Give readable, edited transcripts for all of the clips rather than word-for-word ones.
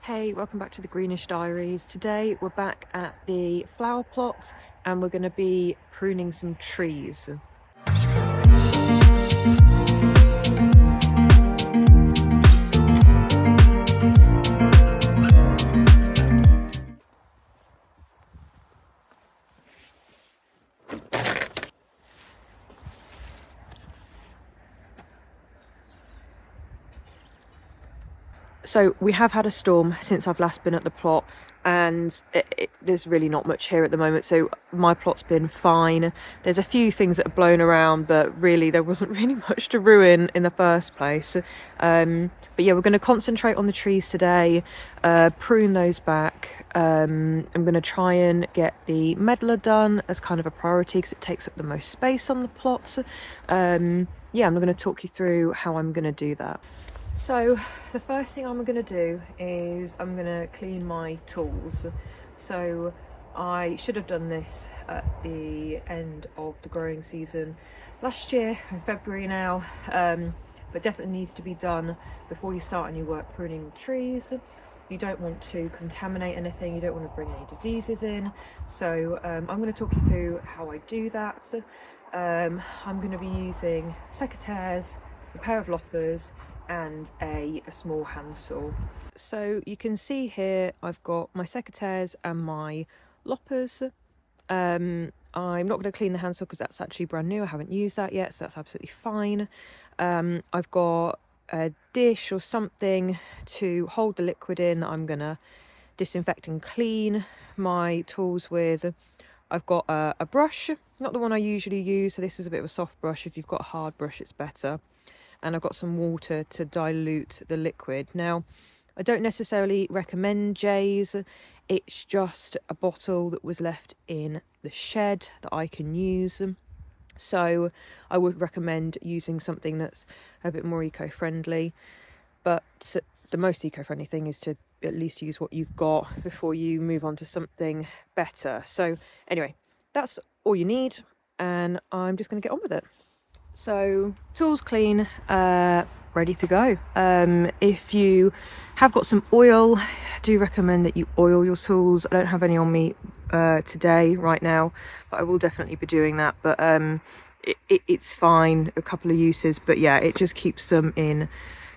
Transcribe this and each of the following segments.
Hey, welcome back to the Greenish Diaries. Today we're back at the flower plot and we're going to be pruning some trees. So we have had a storm since I've last been at the plot, and there's really not much here at the moment, so my plot's been fine. There's a few things that have blown around, but really there wasn't really much to ruin in the first place. But yeah, we're going to concentrate on the trees today, prune those back. I'm going to try and get the Medlar done as kind of a priority because it takes up the most space on the plots. Yeah, I'm going to talk you through how I'm going to do that. So the first thing I'm going to do is I'm going to clean my tools. So I should have done this at the end of the growing season last year in February now, but definitely needs to be done before you start any work pruning trees. You don't want to contaminate anything, you don't want to bring any diseases in, so I'm going to talk you through how I do that. I'm going to be using secateurs, a pair of loppers and a small handsaw. So you can see here I've got my secateurs and my loppers. I'm not going to clean the handsaw because that's actually brand new, I haven't used that yet, so that's absolutely fine. I've got a dish or something to hold the liquid in that I'm going to disinfect and clean my tools with. I've got a brush, not the one I usually use, so this is a bit of a soft brush. If you've got a hard brush it's better. And I've got some water to dilute the liquid. Now, I don't necessarily recommend J's, it's just a bottle that was left in the shed that I can use. So I would recommend using something that's a bit more eco-friendly, but the most eco-friendly thing is to at least use what you've got before you move on to something better. So anyway, that's all you need, and I'm just going to get on with it. So tools clean, ready to go. If you have got some oil, I do recommend that you oil your tools. I don't have any on me today right now, but I will definitely be doing that. But it's fine, a couple of uses, but yeah, it just keeps them in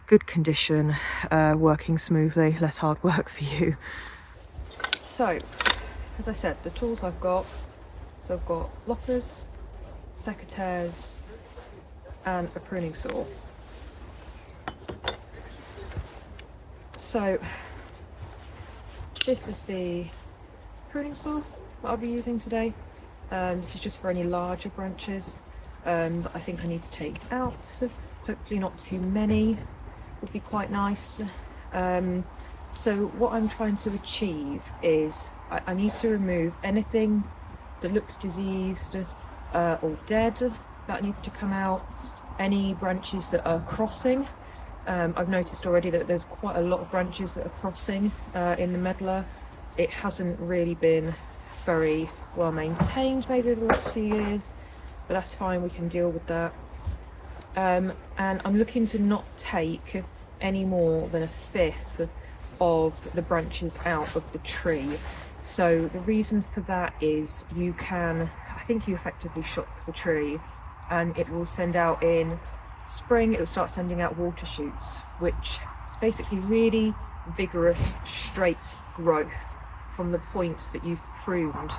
good condition, working smoothly, less hard work for you. So as I said, the tools I've got, so I've got loppers, secateurs and a pruning saw. So this is the pruning saw that I'll be using today. This is just for any larger branches that I think I need to take out. So hopefully not too many, would be quite nice. So what I'm trying to achieve is I need to remove anything that looks diseased or dead. That needs to come out. Any branches that are crossing, I've noticed already that there's quite a lot of branches that are crossing in the Medlar. It hasn't really been very well maintained maybe over the last few years, but that's fine, we can deal with that. And I'm looking to not take any more than 1/5 of the branches out of the tree. So the reason for that is I think you effectively shock the tree, and it will send out in spring, it will start sending out water shoots, which is basically really vigorous straight growth from the points that you've pruned.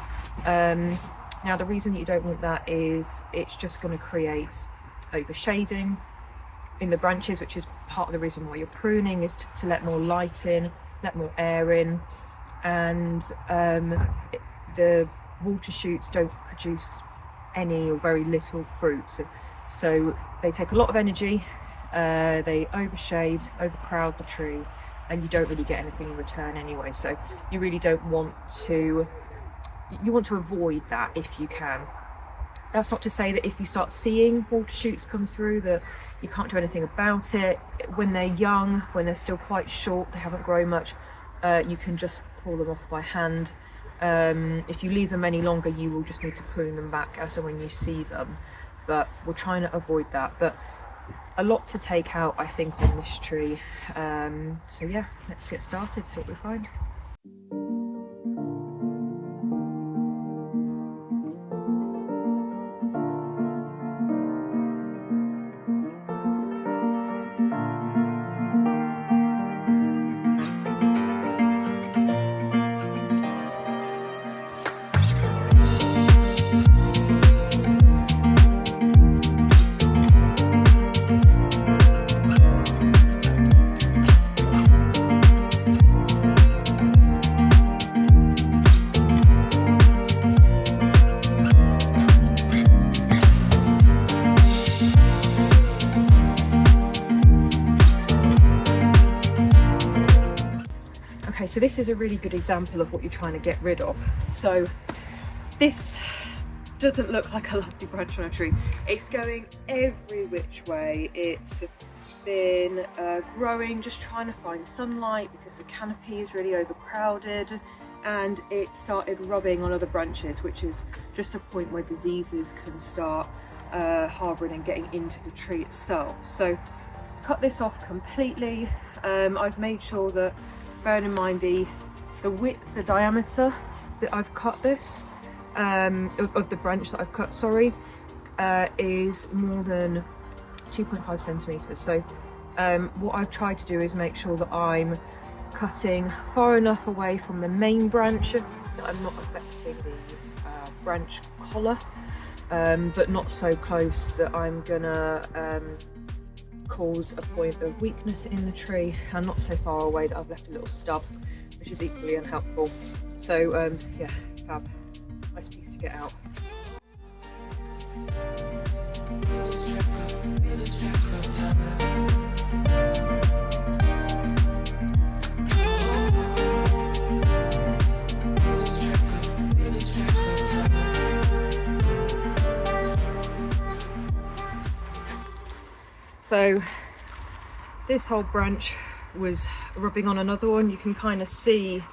Now the reason that you don't want that is it's just going to create overshading in the branches, which is part of the reason why you're pruning, is to let more light in, let more air in, and the water shoots don't produce any or very little fruit, so they take a lot of energy, they overshade, overcrowd the tree, and you don't really get anything in return anyway. So you really don't want to, you want to avoid that if you can. That's not to say that if you start seeing water shoots come through that you can't do anything about it. When they're young, when they're still quite short, they haven't grown much, you can just pull them off by hand. If you leave them any longer, you will just need to prune them back as and when you see them, but we're trying to avoid that. But a lot to take out, I think, on this tree. So yeah, let's get started, see what we find. Okay, so this is a really good example of what you're trying to get rid of. So this doesn't look like a lovely branch on a tree. It's going every which way. It's been growing, just trying to find sunlight because the canopy is really overcrowded, and it started rubbing on other branches, which is just a point where diseases can start harbouring and getting into the tree itself. So cut this off completely. I've made sure that, bearing in mind the width, the diameter that I've cut this, of the branch that I've cut, is more than 2.5 centimetres. So what I've tried to do is make sure that I'm cutting far enough away from the main branch that I'm not affecting the branch collar, but not so close that I'm gonna cause a point of weakness in the tree, and not so far away that I've left a little stub, which is equally unhelpful. So yeah, fab. Nice piece to get out. So this whole branch was rubbing on another one. You can kind of see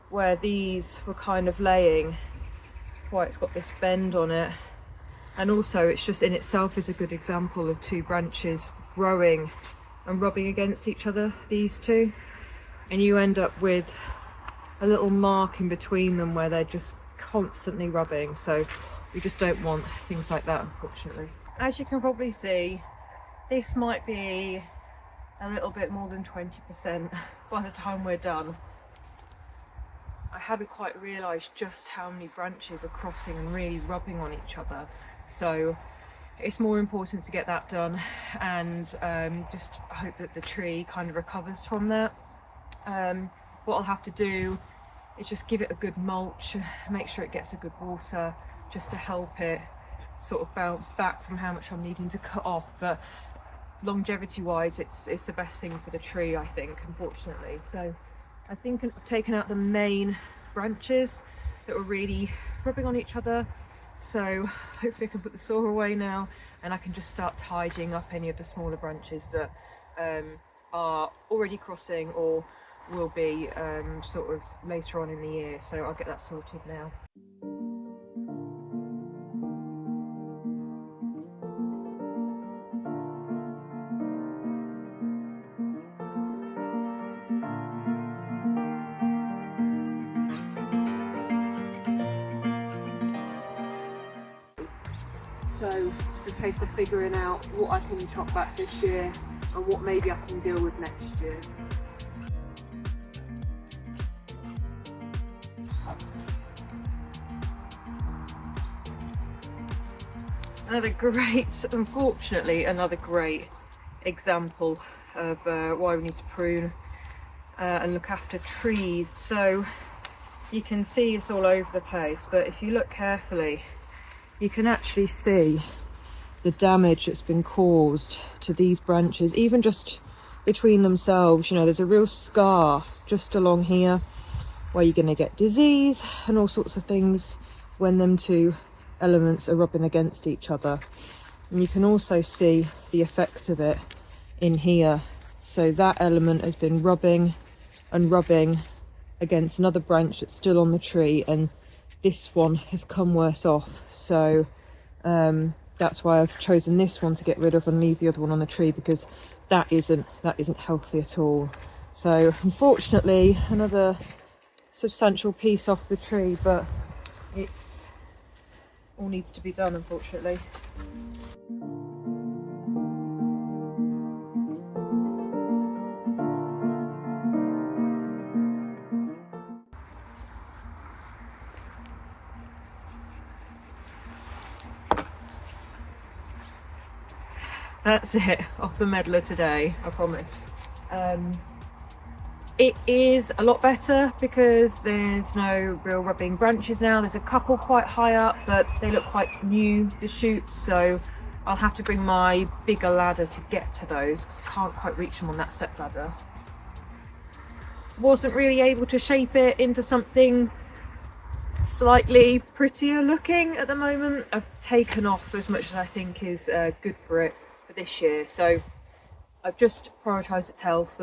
where these were kind of laying. That's why it's got this bend on it. And also it's just in itself is a good example of two branches growing and rubbing against each other, these two. And you end up with a little mark in between them where they're just constantly rubbing. So we just don't want things like that, unfortunately. As you can probably see, this might be a little bit more than 20% by the time we're done. I hadn't quite realised just how many branches are crossing and really rubbing on each other. So it's more important to get that done, and just hope that the tree kind of recovers from that. What I'll have to do is just give it a good mulch, make sure it gets a good water, just to help it sort of bounce back from how much I'm needing to cut off. But longevity wise, it's the best thing for the tree, I think, unfortunately. So I think I've taken out the main branches that were really rubbing on each other, so hopefully I can put the saw away now, and I can just start tidying up any of the smaller branches that are already crossing or will be sort of later on in the year. So I'll get that sorted now. So it's a case of figuring out what I can chop back this year and what maybe I can deal with next year. Unfortunately, another great example of why we need to prune and look after trees. So you can see it's all over the place, but if you look carefully, you can actually see the damage that's been caused to these branches, even just between themselves. You know, there's a real scar just along here where you're going to get disease and all sorts of things when them two elements are rubbing against each other. And you can also see the effects of it in here. So that element has been rubbing and rubbing against another branch that's still on the tree, and this one has come worse off. So that's why I've chosen this one to get rid of and leave the other one on the tree, because that isn't healthy at all. So unfortunately, another substantial piece off the tree, but it's all needs to be done, unfortunately. That's it, off the Medlar today, I promise. It is a lot better because there's no real rubbing branches now. There's a couple quite high up, but they look quite new, the shoots, so I'll have to bring my bigger ladder to get to those because I can't quite reach them on that step ladder. Wasn't really able to shape it into something slightly prettier looking at the moment. I've taken off as much as I think is good for it for this year, so I've just prioritised its health,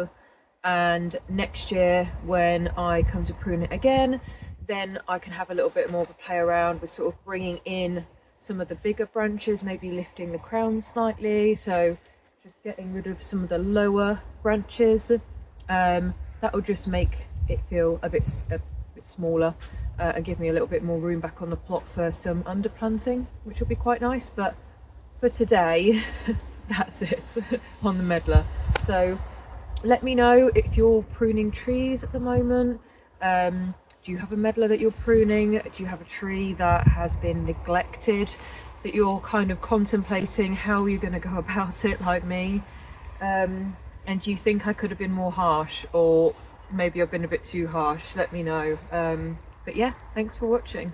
and next year when I come to prune it again, then I can have a little bit more of a play around with sort of bringing in some of the bigger branches, maybe lifting the crown slightly, so just getting rid of some of the lower branches. That will just make it feel a bit smaller and give me a little bit more room back on the plot for some underplanting, which will be quite nice. But for today, that's it on the Medlar. So let me know if you're pruning trees at the moment. Do you have a Medlar that you're pruning? Do you have a tree that has been neglected that you're kind of contemplating how you're going to go about it, like me? And do you think I could have been more harsh, or maybe I've been a bit too harsh? Let me know. But yeah, thanks for watching.